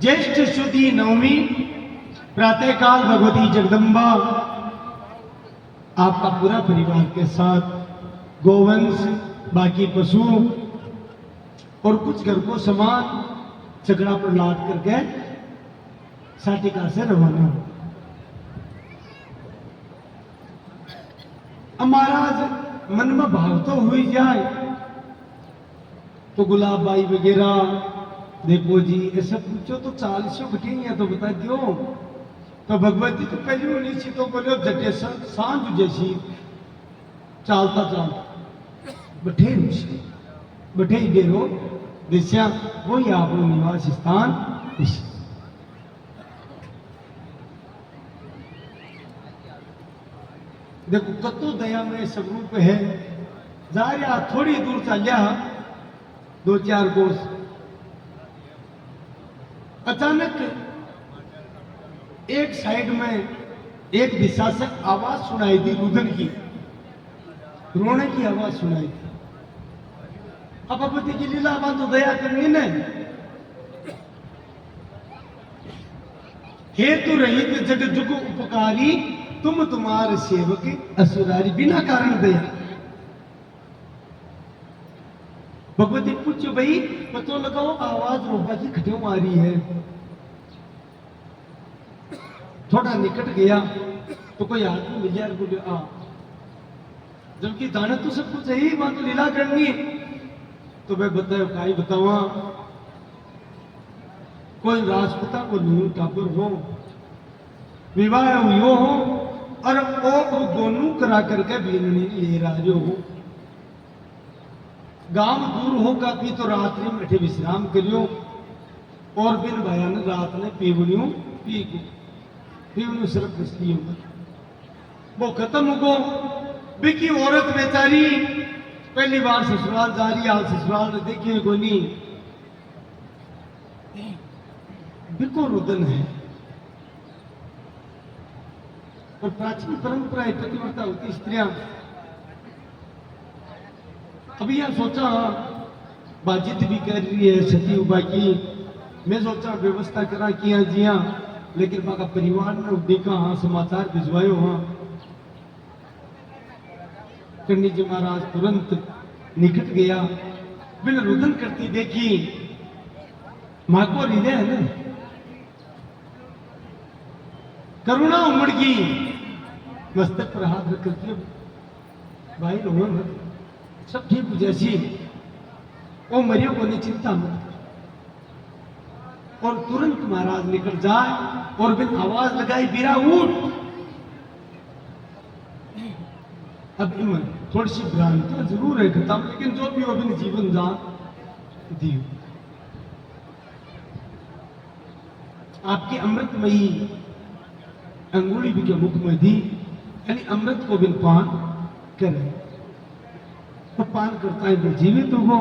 ज्येष्ठ शुद्धि नवमी प्रातःकाल भगवती जगदम्बा आपका पूरा परिवार के साथ गोवंश, बाकी पशु और कुछ घर को सामान चकड़ा पर लाद करके साटिका से रवाना हो। महाराज मन में भाव तो हुई जाए तो गुलाब बाई वगैरह देखो जी ऐसा पूछो तो 40 बटेंगे तो बता दो। तो भगवती तो पहले नहीं सी तो बोलो जटे सांझ जैसी चालता चालता बठे ही डेरो दिशा वही आप निवास स्थान। देखो कतो दया में स्वरूप है। जा रहा थोड़ी दूर चलिया 2-4 कोस, अचानक एक साइड में एक दिशा से आवाज सुनाई दी, रुदन की, रोने की आवाज सुनाई थी। अब भगवती की लीला बात तो दया करनी ने हेतु रहित जग जुग उपकारी तुम तुम्हारे सेवक असुरारी, बिना कारण दया। भगवती पूछो भाई पतो लगाओ आवाज रोबा की खटियों मारी है। थोड़ा निकट गया तो कोई आदमी मिल जाए, बोले आ, जबकि दाना तो सब कुछ यही बात लीला करनी है। तो मैं बताओ काई बतावा, कोई राजपुता को न्यू टापुर हो, विवाह हुई हो और वो दोनों करा करके बीननी ले राजो हो। गांव दूर हो काफी तो रात्रि में बैठे विश्राम करियो और बिन भयान रात ने पीवनियों पी को पीवनियों सिर्फ इसलिए वो खत्म हो गो। बिकी औरत बेचारी पहली बार ससुराल जा रही, आज ससुराल ने देखिए को नहीं, बिल्कुल रुदन है। और प्राचीन परंपरा पतिव्रता होती स्त्रियां। अभी यह सोचा बाजित भी कर रही है सती उबा की, मैं सोचा व्यवस्था करा किया जिया, लेकिन बाका परिवार ने देखा हाँ समाचार भिजवायो हाँ। कन्नी जी महाराज तुरंत निकट गया, बिन रुदन करती देखी, मां को हृदय है ना, करुणा उमड़ मस्तक पर हाथ रख करके भाई रो मत, सब ठीक हो जैसी ओ मरियो को नहीं चिंता मत। और तुरंत महाराज निकल जाए और बिन आवाज लगाई बीरा उठ। अब इमन थोड़ी सी भ्रांति जरूर है खत्म, लेकिन जो भी हो बिन जीवन दान दियो। आपकी अमृतमयी अंगुली भी के मुख में दी, यानी अमृत को बिन पान करे। तो पान करता है तो जीवित हो।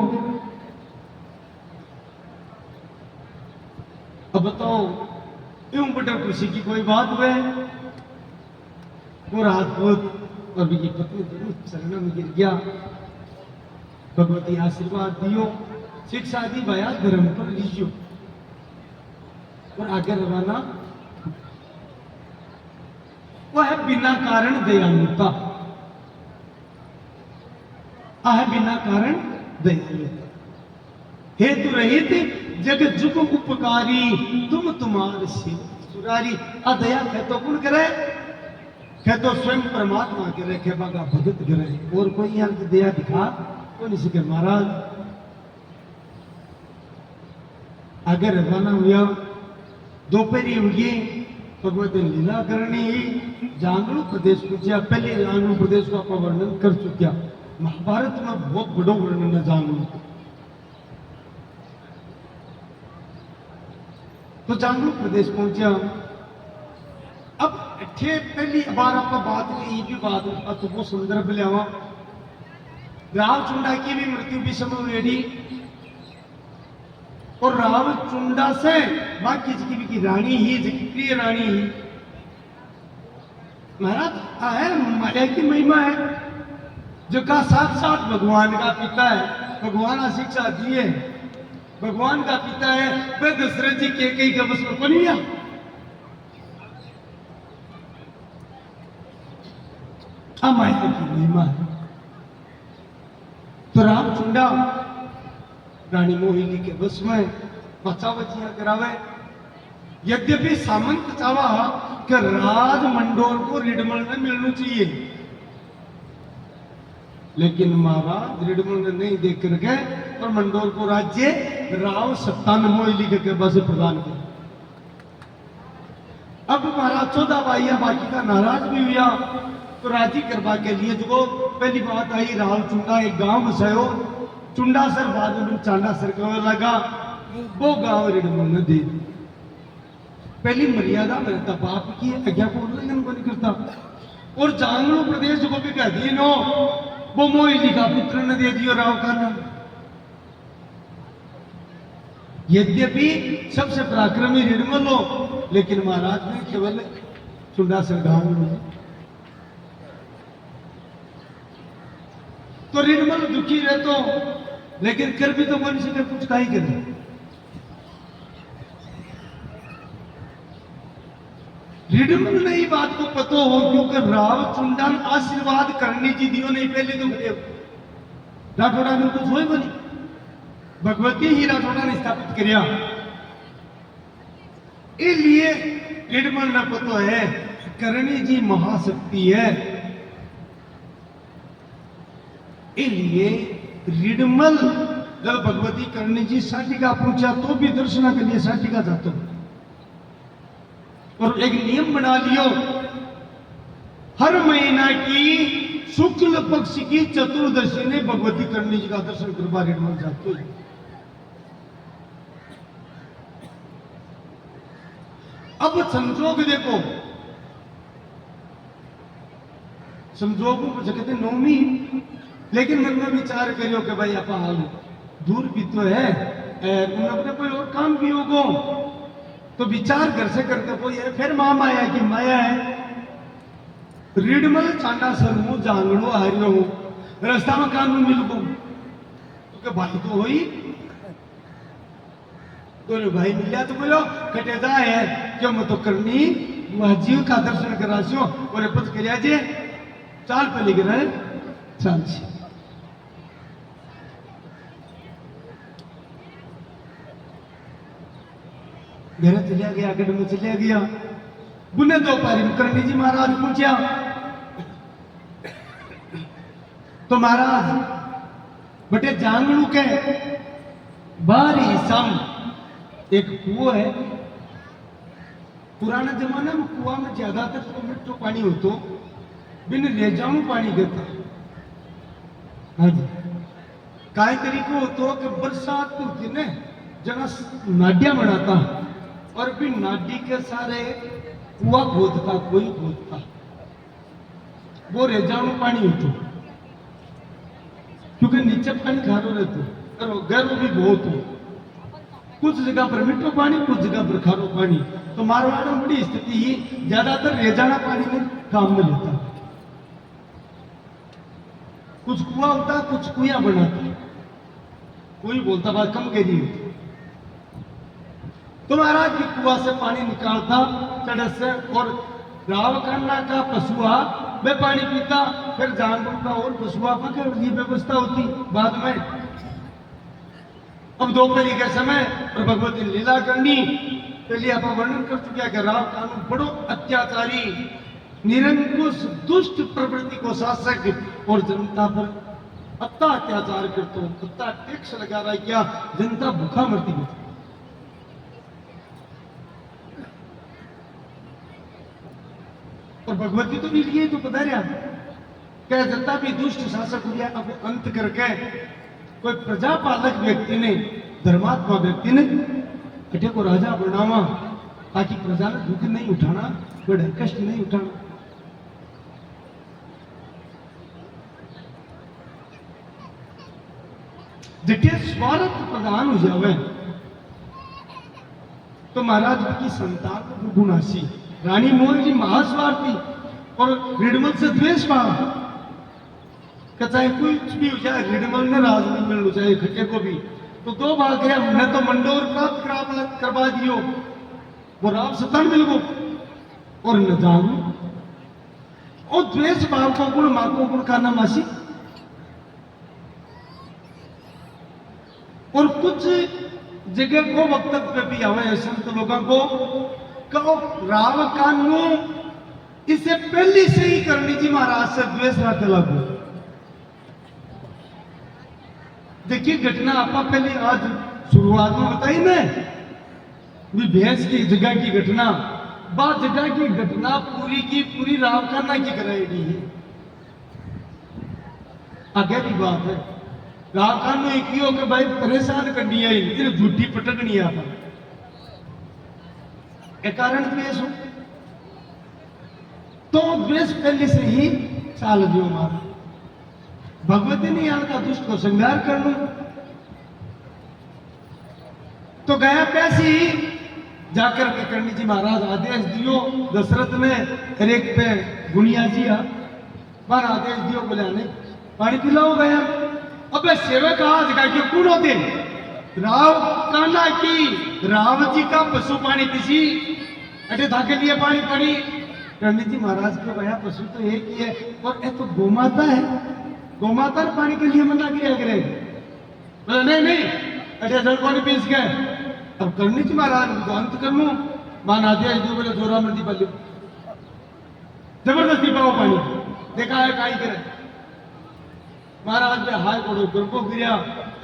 अब बताओ यूं बड़ा खुशी की कोई बात हुए वो राजपूत और भी पत्नी दोनों चरणों में गिर गया। भगवती आशीर्वाद दियो, शिक्षा दी, भया धर्म पर लीजियो और आगे रवाना। वह है बिना कारण दयालुता, है बिना कारण दयालुता, हेतु रहित जग जुग उपकारी तुम तुम्हारे सुरारी। दया कह तो कौन करे, कह तो स्वयं परमात्मा करे, कह बागा भगत करे, और कोई यहाँ की दया दिखा तो नहीं सके। महाराज आगे रवाना हुआ, दोपहरी हुई, भगवती लीला करनी ही जांगलू प्रदेश पूछा। पहले जांगलू प्रदेश को आप वर्णन कर चुका, महाभारत में बहुत बड़ो वर्णन है जांगलू। तो जांगलू प्रदेश पहुंचा। अब पहली बार आपका बात में ये भी बात तो वो संदर्भ लिया, रावचुंडा की भी मृत्यु भी समय रेडी, और रावचुंडा से बाकी जी की रानी ही, जी प्रिय रानी ही। महाराज है माया की महिमा है, जो का साथ साथ भगवान का पिता है, भगवान शिक्षा दिए भगवान का पिता है, वह दशरथ जी के कई का बस में को नहीं आ। माया की महिमा है। तो राम चुंडा रानी मोहिनी के बस में बचावचिया करावे। यद्यपि सामंत चावा कि राज मंडोर को रिडमल में मिलना चाहिए, लेकिन महाराज रिडमल ने नहीं देख करके और मंडोर को राज्य राव सत्तान मोहिनी के बस प्रदान किया। अब महाराज 14 भाइया बाकी का नाराज भी हुआ, तो राजी करवा के लिए जो पहली बात आई, राव चुंडा एक गांव बसायो, चुंडा सर बाद में चांडा सर का लगा, वो गांव रिडमल ने दे दी। पहली मर्यादा मेरे बाप की आज्ञा को उल्लंघन को नहीं करता। और जांगलू प्रदेश को भी कह दिए नो, वो मोहिनी का पुत्र ने दे दियो राव का नाम। यद्यपि सबसे पराक्रमी रिडमल हो, लेकिन महाराज ने केवल चुंडा सर गांव में। तो रिडमल दुखी रहे तो, लेकिन कर भी तो मनुष्य का कुछ का ही करे। रिडमल ने ही बात को पता हो, क्योंकि राव चुंडन आशीर्वाद करने की दियो नहीं पहले तो करे राठौड़ा ने कुछ होए बनी, भगवती ही राठौड़ा ने स्थापित किया। इसलिए रिडमल ने पता है करणी जी महाशक्ति है। इसलिए रिडमल जब भगवती करणी जी साटिका पहुंचा तो भी दर्शना के लिए साटिका जाता हूं, और एक नियम बना लियो, हर महीना की शुक्ल पक्ष की चतुर्दशी ने भगवती करणी जी का दर्शन करवा रिडमल जाते हैं। अब संजोग देखो, संजोग कहते नौमी, लेकिन मन में विचार करियो कि भाई आप हाल दूर भी तो है, अपने कोई और काम भी होगो, तो विचार घर से करते कोई है, फिर माया की माया है। रिडमल चांडा सरमू जांगड़ो हारियो हूं, रास्ता में काम में मिल गो, तो भाई तो हो ही दोनों भाई मिलिया, तो बोलो कटेजा है क्यों मैं तो करनी जीव का दर्शन करासियो और पच करिया जे चाल पे लिख रहे चाल से। घर चलिया गया, गढ़ में चलिया गया, बुने दोपहरी में करणी जी महाराज पूछा, तो महाराज बटे जांगलू के बारी सम एक कुआं है। पुराने जमाने में कुआं में ज्यादातर तो मिट्टो पानी हो, तो बिन रेजाऊ पानी गिरता। हाँ जी, काय तरीको हो तो कि बरसात होती ने जना नाडिया बनाता, और भी नाडी के सारे कुआं खोदता, कोई खोदता, वो रेजाऊ पानी होतो, क्योंकि नीचे पानी खारो रहता, और गर्व भी बहुत हो। कुछ जगह पर मिट्टो पानी, कुछ जगह पर खारो पानी। तो मारवाड़ में बड़ी स्थिति ही ज्यादातर रेजाना पानी में काम में लेता, कुछ कुआं होता, कुछ कुआं बनाता, कोई बोलता बात कम कह रही होती। तो महाराज की कुआं से पानी निकालता चढ़त से, और राव कन्ना का पशुआ वे पानी पीता, फिर जानवर का और पशुआ पकड़ ये व्यवस्था होती बाद में। अब दोपहरी के समय और भगवती लीला करनी, पहले आप वर्णन कर चुके कि राव कानून बड़ो अत्याचारी, निरंकुश दुष्ट प्रवृत्ति को शासक और जनता पर अत्ता अत्याचार करते हो, अत्ता टैक्स लगा रहा है, क्या जनता भूखा मरती है। और भगवती तो मिल गई तो पता रहा क्या जनता भी दुष्ट शासक हो गया। अब अंत करके कोई प्रजापालक व्यक्ति ने, धर्मात्मा व्यक्ति ने अटे को राजा बनावा, ताकि प्रजा ने दुख नहीं उठाना, कोई कष्ट नहीं उठाना। जिथे स्वार्थ प्रधान हो जावे, तो महाराज की संतान गुणासी रानी मोहिनी महास्वार्थी और रिडमल से द्वेष चाहे कुछ भी हो जाए, रिडमल ने राज नहीं मिलना चाहिए खट्टे को भी, तो दो भाग है, हमने तो मंडोर प्राप्त करवा दियो, वो राम सतन मिल गो और न जानू और द्वेष भाव को गुण मां को गुण का नाम आसी। और कुछ जगह को वक्तव्य भी आवे संत लोगों को कहो राव कानू इसे पहले से ही करनी जी महाराज से द्वेष रखने लगो। देखिए घटना आपा पहले आज शुरुआत में बताई ना, भैंस की जगह की घटना, बात जगह की घटना पूरी की पूरी राव खाना की कराएगी है। आगे की बात है, राव खान ने एक हो कि भाई परेशान कर दिया, झूठी पटकनी आता एक कारण द्वेष हो, तो द्वेष पहले से ही चाल दियो मारा। भगवती ने यहाँ का दुष्ट को श्रृंगार कर लो, तो गया पैसी जाकर के करनी जी महाराज आदेश दियो दशरथ ने एक पे गुनिया जी पर आदेश दियो, बोले नहीं पानी पिलाओ। गया अबे सेवक आज का क्यों कौन होते राव कान्हा की राव जी का पशु पानी पीसी अटे धाके लिए पानी पड़ी। करनी जी महाराज को गया पशु तो एक ही है और ये तो गोमाता है, गोमाता पानी के लिए मना किया करे। बोले नहीं नहीं अटे जल पानी पीस गए। अब करनी जी महाराज तो अंत कर लू मान आदेश दियो, बोले जोरा मर्दी पा लो, जबरदस्ती पाओ पानी। देखा है काई करे महाराज पे हाय पड़ो गर्भो गिरिया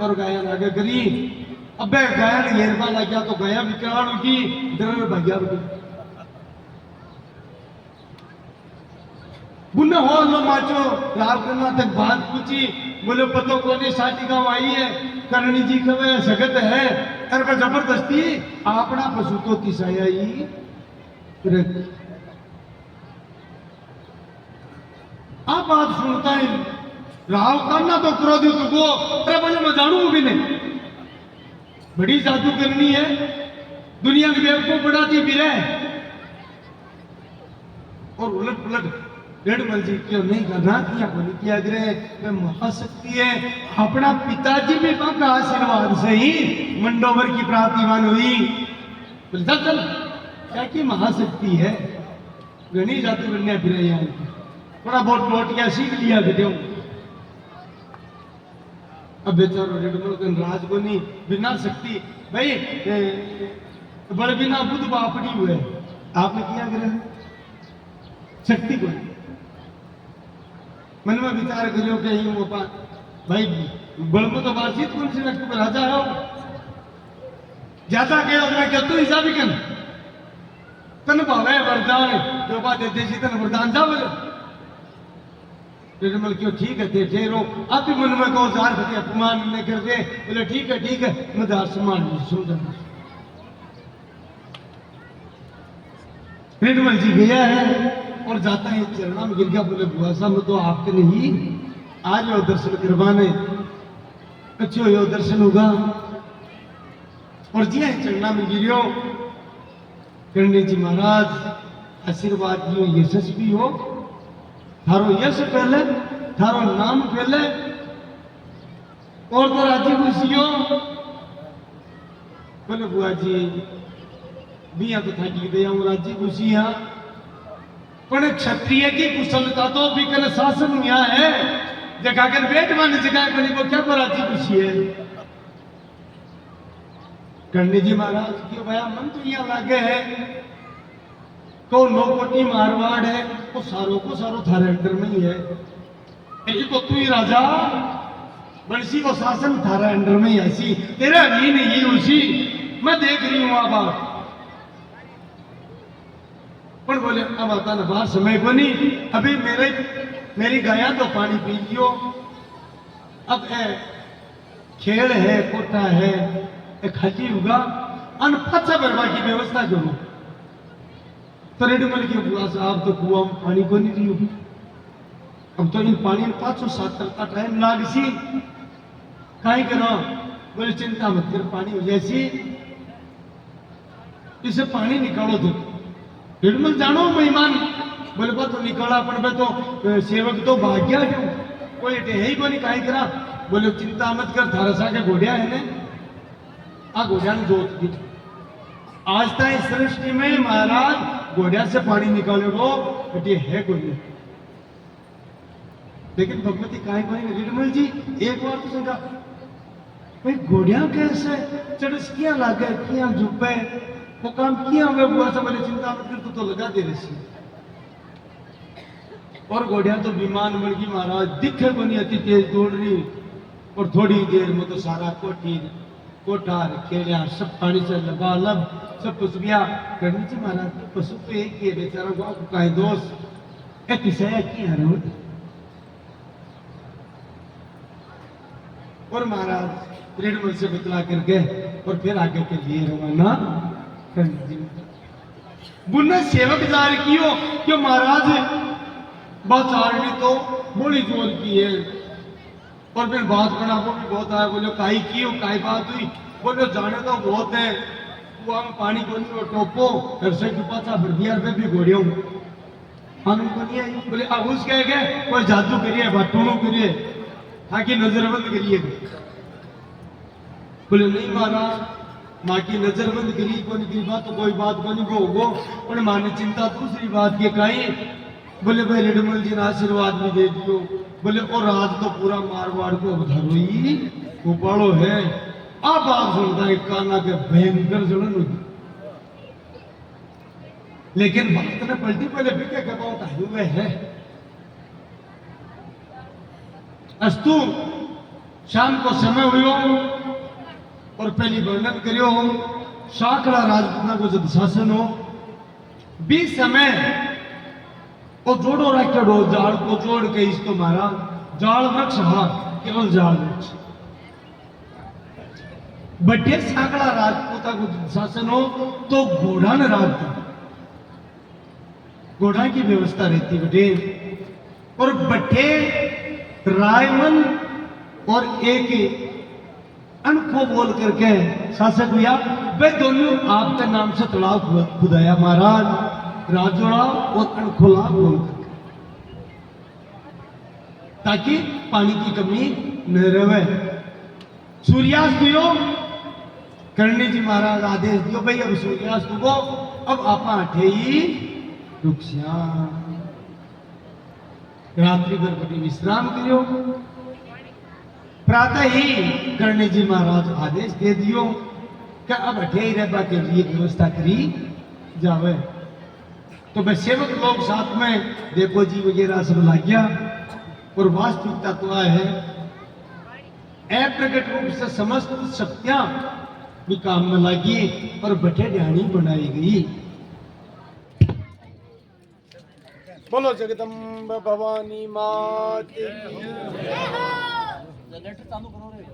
और गायन आगे करी। अब गायन घेरवा लग गया तो गया विकराल की डर भाग्या रुकी बुन हो लो माचो लाल करना तक बात पूछी। बोले पतो कोने साटी गांव आई है, करणी जी कवे सगत है और का जबरदस्ती अपना पशु तो तिसाया ही आप बात सुनता है राव करना तो क्रोधित को अरे बोले मैं जानू भी नहीं, बड़ी जादू करनी है दुनिया के देव को बढ़ाती भी रहे और उलट पुलट रेडमल जी क्यों नहीं करना किया बोली किया ग्रह में महाशक्ति है। अपना पिताजी भी का आशीर्वाद से ही मंडोवर की प्राप्तिवान हुई। चल चल क्या की महाशक्ति है, घनी जादू करने फिर थोड़ा बहुत नोटिया सीख लिया बेटे। अब बेचारो रेडमल राज को नहीं बिना शक्ति भाई बड़े बिना बुद्ध बापड़ी हुए आपने किया ग्रह शक्ति को मन में विचार करियो कि यूं मोपा भाई बड़को तो बातचीत कौन सी व्यक्ति पर राजा हो ज्यादा के होगा क्या तू हिसाबी कर तन भावे वरदान जो बात देते सी तन वरदान जा बोले निर्मल क्यों ठीक है ठहरो आप भी मन में कहो जार करके अपमान न कर दे। बोले ठीक है मैं दार सम्मान सुन। निर्मल जी गया है और जाता है चरणा में गिर गया। बोले बुआ साहब मैं तो आपके नहीं आज यो दर्शन करवाने अच्छो यो दर्शन होगा और जी है चरणा में गिरियो करने जी महाराज आशीर्वाद दियो यशस्वी हो, थारो यश पहले थारो नाम पहले और तो राजी खुशी हो। बोले बुआ जी बिया तो थकी गया हूँ राजी खुशी है पर क्षत्रिय की कुशलता तो भी कल शासन में है जगह कर बेट मान जगह बनी को क्या राजी खुशी है। करणी जी महाराज क्यों भया मन तो यहाँ लागे है को नौकोटी मारवाड़ है वो सारों को सारो थारे अंडर में ही है। को तू ही राजा बंसी को शासन थारा अंडर में ही ऐसी तेरा भी नहीं उसी मैं देख रही हूँ आप पर बोले अब आता ना बाहर समय को नहीं अभी मेरी गाया तो पानी पी लियो। अब खेल है कोटा है खाली होगा अनपच्छा बरवा की व्यवस्था करो तो रेडमल के बुआ साहब तो कुआ में पानी को नहीं रही। अब तो इन पानी में 500-7 का टाइम लाग सी काई करो। बोले चिंता मत कर पानी हो जैसी इसे पानी निकालो तो रेडमल जानो मेहमान। बोले बा तो निकाला पर तो सेवक तो भाग गया क्यों कोई है ही को नहीं काई करा। बोले चिंता मत कर थारा सा के घोड़िया है ने आ घोड़िया ने जोत दी। आज तक इस सृष्टि में महाराज घोड़िया से पानी निकाले वो बटे है कोई नहीं। लेकिन भगवती काय कोई निर्मल जी एक बार तो समझा भाई घोड़िया कैसे चढ़स किया लागे किया जुबे वो काम किया हुए बुआ से बड़ी चिंता मत कर तो लगा दे रही। और घोड़िया तो विमान बन गई महाराज दिखे को नहीं अति तेज दौड़ रही और थोड़ी देर में तो सारा कोठार खेलिया सब पानी से लबालब सब कुछ गया करनी चाहिए महाराज। पशु तो एक ही है बेचारा को आपको कहीं दोस्त किसाया की है। और महाराज रेडमल से बतला करके और फिर आगे के लिए रवाना करनी चाहिए। बुन्ने सेवक जार कियो क्यों महाराज बात आरनी तो बड़ी जोर की है। और फिर बात बना वो भी बहुत आया बोलो काई की हो काई बात हुई बोलो जाने तो बहुत है वो हम पानी को नहीं टोपो घर से की पाचा भर दिया रुपये भी घोड़ियों हम उनको नहीं आई बोले अब उस कह गए कोई जादू करिए बटोनों करिए ताकि नजरबंद करिए। बोले नहीं महाराज माँ की नजरबंद करी कौन की बात तो कोई बात को नहीं वो और माँ ने चिंता दूसरी बात के कही। बोले भाई रेडमल जी ने आशीर्वाद भी दे दियो। बोले और आज तो पूरा मारवाड़ को धरोई उपाड़ो है अब आप सुनता है काना के भयंकर जलन होगी। लेकिन बात ने पलटी पहले भी क्या बहुत हुए है अस्तु शाम को समय हुई और पहली वर्णन करियो शाकड़ा राजपूतना को जब शासन हो 20 समय वो जोड़ो रखो जाल को जोड़ के इसको मारा जाल वृक्ष हाँ केवल जाल वृक्ष बटे साकड़ा राजपूता को शासन हो तो घोड़ा न राज था घोड़ा की व्यवस्था रहती बटे और बटे रायमन और एक अनखो बोल करके शासक हुआ वे दोनों आपके नाम से तालाब खुदाया महाराज राजोड़ा और अनखोला बोल करके ताकि पानी की कमी न रहे। सूर्यास्त हुई करणी जी महाराज आदेश दियो भाई अब सूर्यास्त हो अब आप अठे ही रुक रात्रि भर बड़ी विश्राम करियो। प्रातः ही करणी जी महाराज आदेश दे दियो कि अब अठे ही रहबा के लिए व्यवस्था करी जावे। तो मैं सेवक लोग साथ में देखो जी वगैरह सब ला गया और वास्तविकता तो है अप्रकट रूप से समस्त शक्तियां भी काम में लगी और बठे ढाणी बनाई गई। बोलो जगदम्ब भवानी मात चालू करो रे